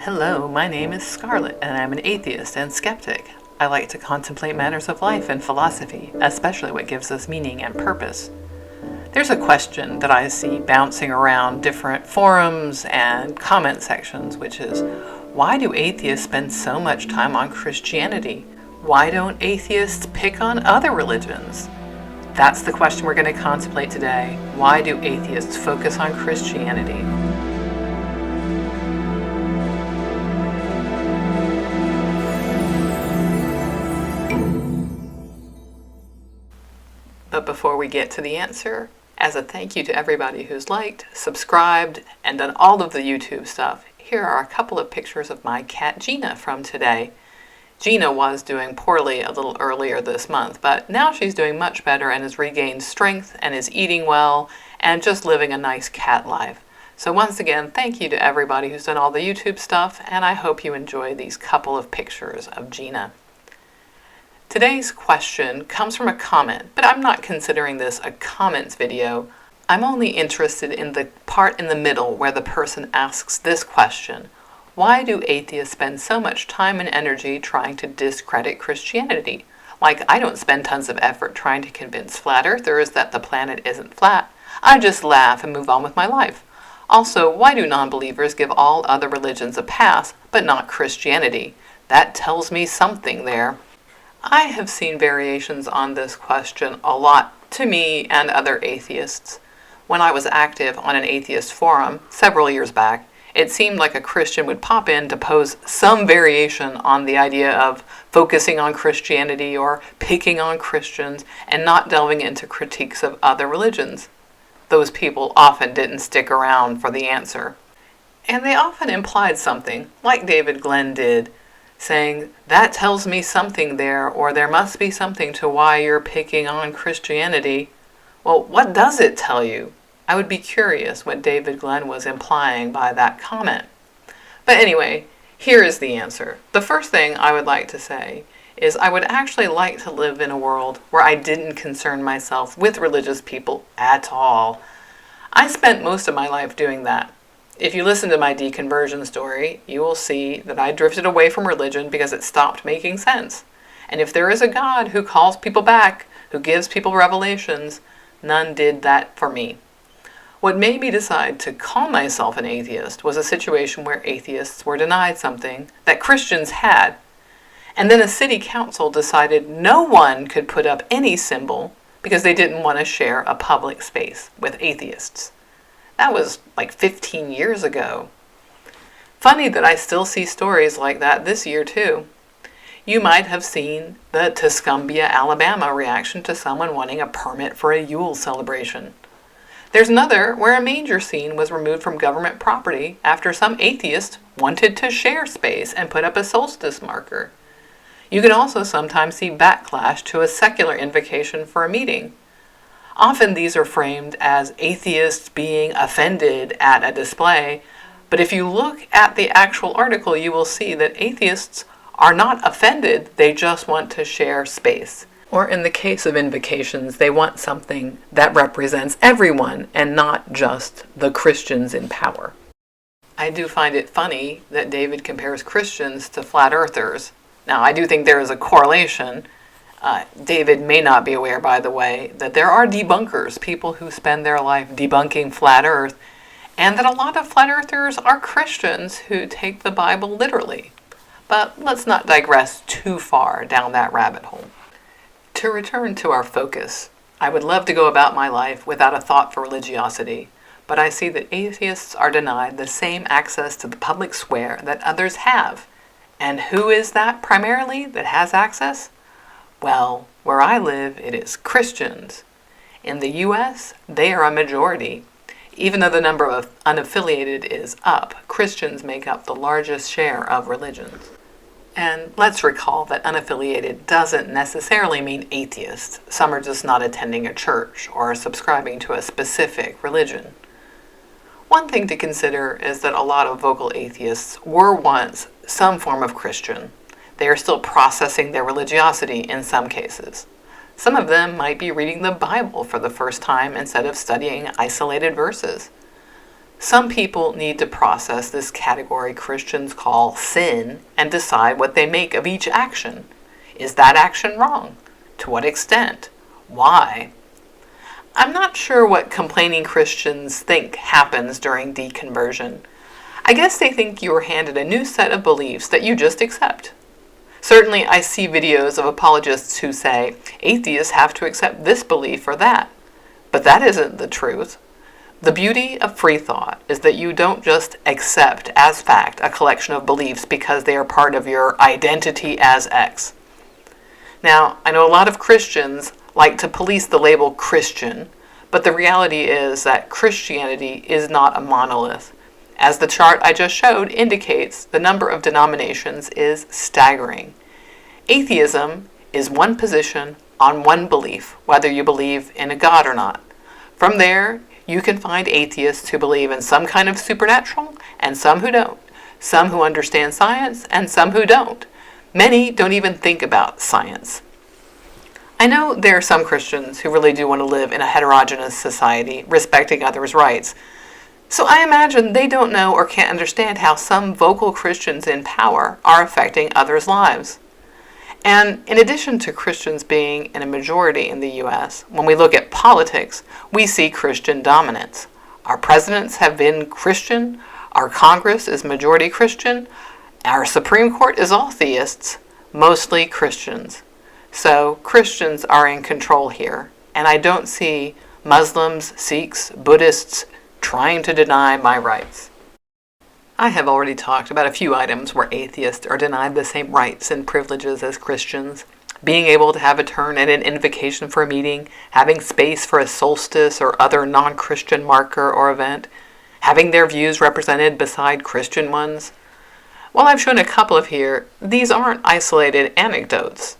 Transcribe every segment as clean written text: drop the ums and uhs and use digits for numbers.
Hello, my name is Scarlett, and I'm an atheist and skeptic. I like to contemplate matters of life and philosophy, especially what gives us meaning and purpose. There's a question that I see bouncing around different forums and comment sections, which is, why do atheists spend so much time on Christianity? Why don't atheists pick on other religions? That's the question we're going to contemplate today. Why do atheists focus on Christianity? But before we get to the answer, as a thank you to everybody who's liked, subscribed, and done all of the YouTube stuff, here are a couple of pictures of my cat Gina from today. Gina was doing poorly a little earlier this month, but now she's doing much better and has regained strength and is eating well and just living a nice cat life. So once again, thank you to everybody who's done all the YouTube stuff, and I hope you enjoy these couple of pictures of Gina. Today's question comes from a comment, but I'm not considering this a comments video. I'm only interested in the part in the middle where the person asks this question. Why do atheists spend so much time and energy trying to discredit Christianity? Like, I don't spend tons of effort trying to convince flat earthers that the planet isn't flat. I just laugh and move on with my life. Also, why do non-believers give all other religions a pass, but not Christianity? That tells me something there. I have seen variations on this question a lot to me and other atheists. When I was active on an atheist forum several years back, it seemed like a Christian would pop in to pose some variation on the idea of focusing on Christianity or picking on Christians and not delving into critiques of other religions. Those people often didn't stick around for the answer. And they often implied something, like David Glenn did, saying, that tells me something there, or there must be something to why you're picking on Christianity. Well, what does it tell you? I would be curious what David Glenn was implying by that comment. But anyway, here is the answer. The first thing I would like to say is I would actually like to live in a world where I didn't concern myself with religious people at all. I spent most of my life doing that. If you listen to my deconversion story, you will see that I drifted away from religion because it stopped making sense. And if there is a God who calls people back, who gives people revelations, none did that for me. What made me decide to call myself an atheist was a situation where atheists were denied something that Christians had. And then a city council decided no one could put up any symbol because they didn't want to share a public space with atheists. That was like 15 years ago. Funny that I still see stories like that this year too. You might have seen the Tuscumbia, Alabama reaction to someone wanting a permit for a Yule celebration. There's another where a manger scene was removed from government property after some atheist wanted to share space and put up a solstice marker. You can also sometimes see backlash to a secular invocation for a meeting. Often these are framed as atheists being offended at a display, but if you look at the actual article, you will see that atheists are not offended, they just want to share space. Or in the case of invocations, they want something that represents everyone and not just the Christians in power. I do find it funny that David compares Christians to flat earthers. Now, I do think there is a correlation. David may not be aware, by the way, that there are debunkers, people who spend their life debunking flat earth, and that a lot of flat earthers are Christians who take the Bible literally. But let's not digress too far down that rabbit hole. To return to our focus, I would love to go about my life without a thought for religiosity, but I see that atheists are denied the same access to the public square that others have. And who is that primarily that has access? Well, where I live, it is Christians. In the U.S., they are a majority. Even though the number of unaffiliated is up, Christians make up the largest share of religions. And let's recall that unaffiliated doesn't necessarily mean atheist. Some are just not attending a church or subscribing to a specific religion. One thing to consider is that a lot of vocal atheists were once some form of Christian. They are still processing their religiosity in some cases. Some of them might be reading the Bible for the first time instead of studying isolated verses. Some people need to process this category Christians call sin and decide what they make of each action. Is that action wrong? To what extent? Why? I'm not sure what complaining Christians think happens during deconversion. I guess they think you were handed a new set of beliefs that you just accept. Certainly, I see videos of apologists who say, atheists have to accept this belief or that. But that isn't the truth. The beauty of free thought is that you don't just accept as fact a collection of beliefs because they are part of your identity as X. Now, I know a lot of Christians like to police the label Christian, but the reality is that Christianity is not a monolith. As the chart I just showed indicates, the number of denominations is staggering. Atheism is one position on one belief, whether you believe in a God or not. From there, you can find atheists who believe in some kind of supernatural and some who don't. Some who understand science and some who don't. Many don't even think about science. I know there are some Christians who really do want to live in a heterogeneous society, respecting others' rights. So I imagine they don't know or can't understand how some vocal Christians in power are affecting others' lives. And in addition to Christians being in a majority in the U.S., when we look at politics, we see Christian dominance. Our presidents have been Christian, our Congress is majority Christian, our Supreme Court is all theists, mostly Christians. So Christians are in control here, and I don't see Muslims, Sikhs, Buddhists trying to deny my rights. I have already talked about a few items where atheists are denied the same rights and privileges as Christians. Being able to have a turn at an invocation for a meeting, having space for a solstice or other non-Christian marker or event, having their views represented beside Christian ones. While I've shown a couple of here, these aren't isolated anecdotes.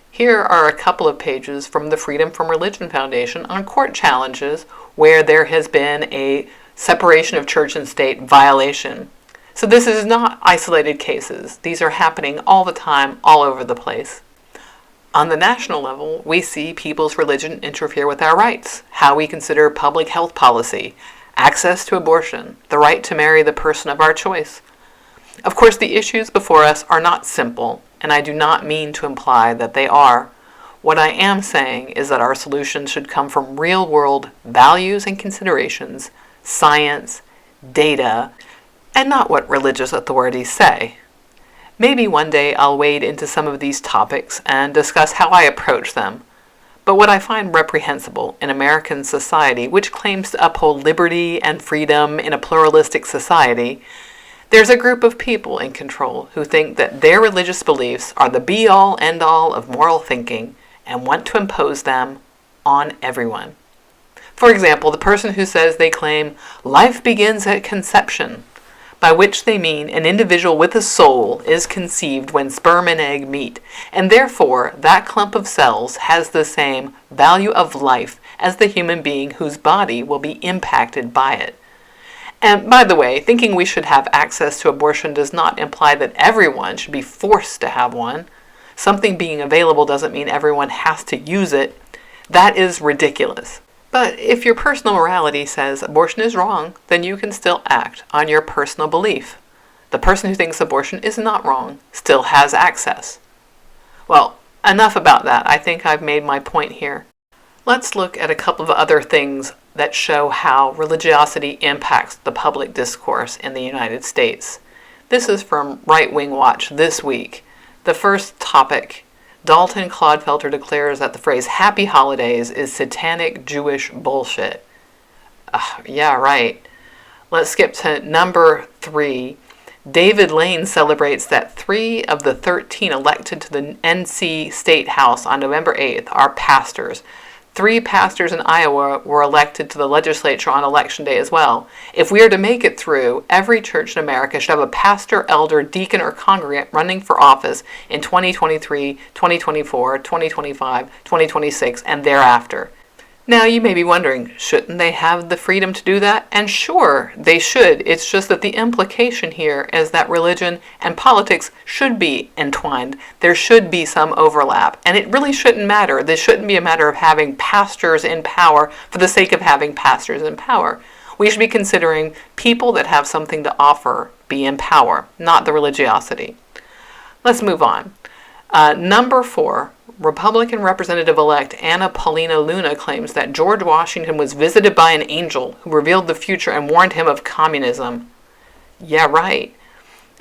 Here are a couple of pages from the Freedom from Religion Foundation on court challenges where there has been a separation of church and state violation. So this is not isolated cases. These are happening all the time, all over the place. On the national level, we see people's religion interfere with our rights, how we consider public health policy, access to abortion, the right to marry the person of our choice. Of course, the issues before us are not simple, and I do not mean to imply that they are. What I am saying is that our solutions should come from real-world values and considerations, science, data, and not what religious authorities say. Maybe one day I'll wade into some of these topics and discuss how I approach them. But what I find reprehensible in American society, which claims to uphold liberty and freedom in a pluralistic society, there's a group of people in control who think that their religious beliefs are the be-all, end-all of moral thinking and want to impose them on everyone. For example, the person who says they claim life begins at conception, by which they mean an individual with a soul is conceived when sperm and egg meet, and therefore that clump of cells has the same value of life as the human being whose body will be impacted by it. And by the way, thinking we should have access to abortion does not imply that everyone should be forced to have one. Something being available doesn't mean everyone has to use it. That is ridiculous. But if your personal morality says abortion is wrong, then you can still act on your personal belief. The person who thinks abortion is not wrong still has access. Well, enough about that. I think I've made my point here. Let's look at a couple of other things that show how religiosity impacts the public discourse in the United States. This is from Right Wing Watch this week. The first topic, Dalton Clodfelter declares that the phrase happy holidays is satanic Jewish bullshit. Yeah, right. Let's skip to number 3. David Lane celebrates that 3 of the 13 elected to the NC State House on November 8th are pastors. 3 pastors in Iowa were elected to the legislature on election day as well. If we are to make it through, every church in America should have a pastor, elder, deacon, or congregant running for office in 2023, 2024, 2025, 2026, and thereafter. Now, you may be wondering, shouldn't they have the freedom to do that? And sure, they should. It's just that the implication here is that religion and politics should be entwined. There should be some overlap. And it really shouldn't matter. This shouldn't be a matter of having pastors in power for the sake of having pastors in power. We should be considering people that have something to offer be in power, not the religiosity. Let's move on. Number 4, Republican Representative-elect Anna Paulina Luna claims that George Washington was visited by an angel who revealed the future and warned him of communism. Yeah, right.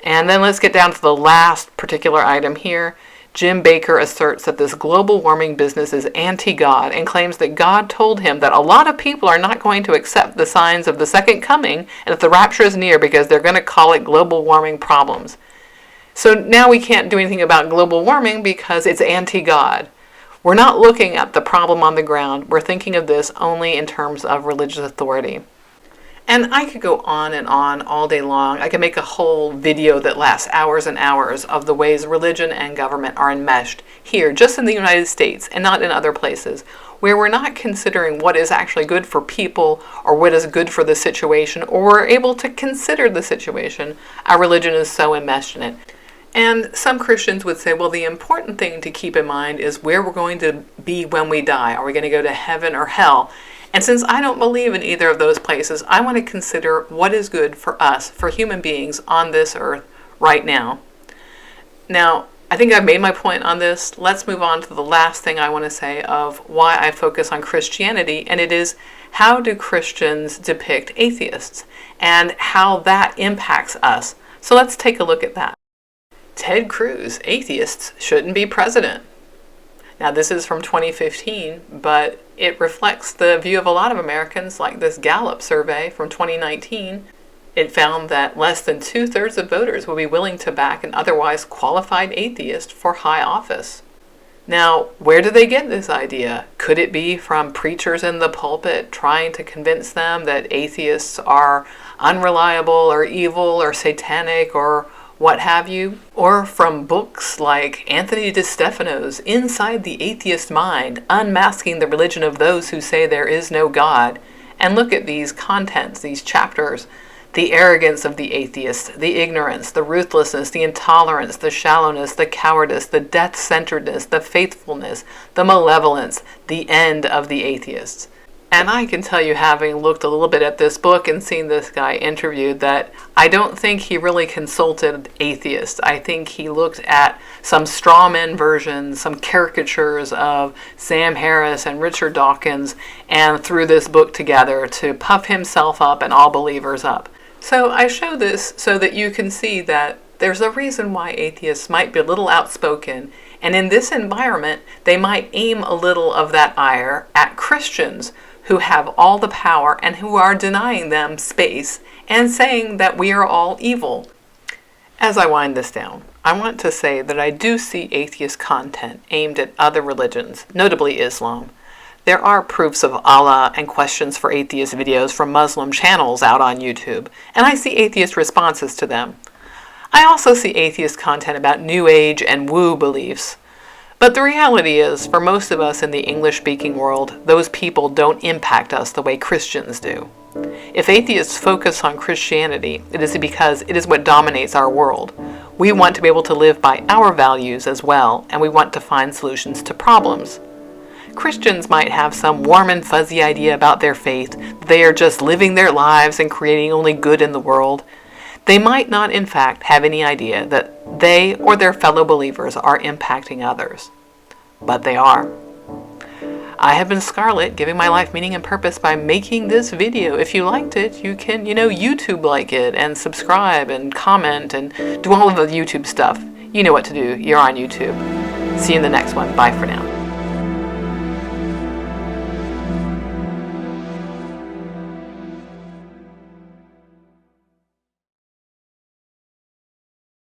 And then let's get down to the last particular item here. Jim Baker asserts that this global warming business is anti-God and claims that God told him that a lot of people are not going to accept the signs of the second coming and that the rapture is near because they're going to call it global warming problems. So now we can't do anything about global warming because it's anti-God. We're not looking at the problem on the ground. We're thinking of this only in terms of religious authority. And I could go on and on all day long. I could make a whole video that lasts hours and hours of the ways religion and government are enmeshed here, just in the United States and not in other places, where we're not considering what is actually good for people or what is good for the situation, or we're able to consider the situation. Our religion is so enmeshed in it. And some Christians would say, well, the important thing to keep in mind is where we're going to be when we die. Are we going to go to heaven or hell? And since I don't believe in either of those places, I want to consider what is good for us, for human beings on this earth right now. Now, I think I've made my point on this. Let's move on to the last thing I want to say of why I focus on Christianity, and it is how do Christians depict atheists and how that impacts us. So let's take a look at that. Ted Cruz, atheists shouldn't be president. Now, this is from 2015, but it reflects the view of a lot of Americans, like this Gallup survey from 2019. It found that less than 2/3 of voters would be willing to back an otherwise qualified atheist for high office. Now, where did they get this idea? Could it be from preachers in the pulpit trying to convince them that atheists are unreliable or evil or satanic or what have you? Or from books like Anthony DeStefano's Inside the Atheist Mind, Unmasking the Religion of Those Who Say There Is No God? And look at these contents, these chapters. The arrogance of the atheist, the ignorance, the ruthlessness, the intolerance, the shallowness, the cowardice, the death-centeredness, the faithfulness, the malevolence, the end of the atheists. And I can tell you, having looked a little bit at this book and seen this guy interviewed, that I don't think he really consulted atheists. I think he looked at some straw man versions, some caricatures of Sam Harris and Richard Dawkins, and threw this book together to puff himself up and all believers up. So I show this so that you can see that there's a reason why atheists might be a little outspoken, and in this environment, they might aim a little of that ire at Christians who have all the power and who are denying them space and saying that we are all evil. As I wind this down, I want to say that I do see atheist content aimed at other religions, notably Islam. There are proofs of Allah and questions for atheist videos from Muslim channels out on YouTube, and I see atheist responses to them. I also see atheist content about New Age and woo beliefs. But the reality is, for most of us in the English-speaking world, those people don't impact us the way Christians do. If atheists focus on Christianity, it is because it is what dominates our world. We want to be able to live by our values as well, and we want to find solutions to problems. Christians might have some warm and fuzzy idea about their faith. They are just living their lives and creating only good in the world. They might not, in fact, have any idea that they or their fellow believers are impacting others. But they are. I have been Scarlett, giving my life meaning and purpose by making this video. If you liked it, you can, YouTube like it and subscribe and comment and do all of the YouTube stuff. You know what to do. You're on YouTube. See you in the next one. Bye for now.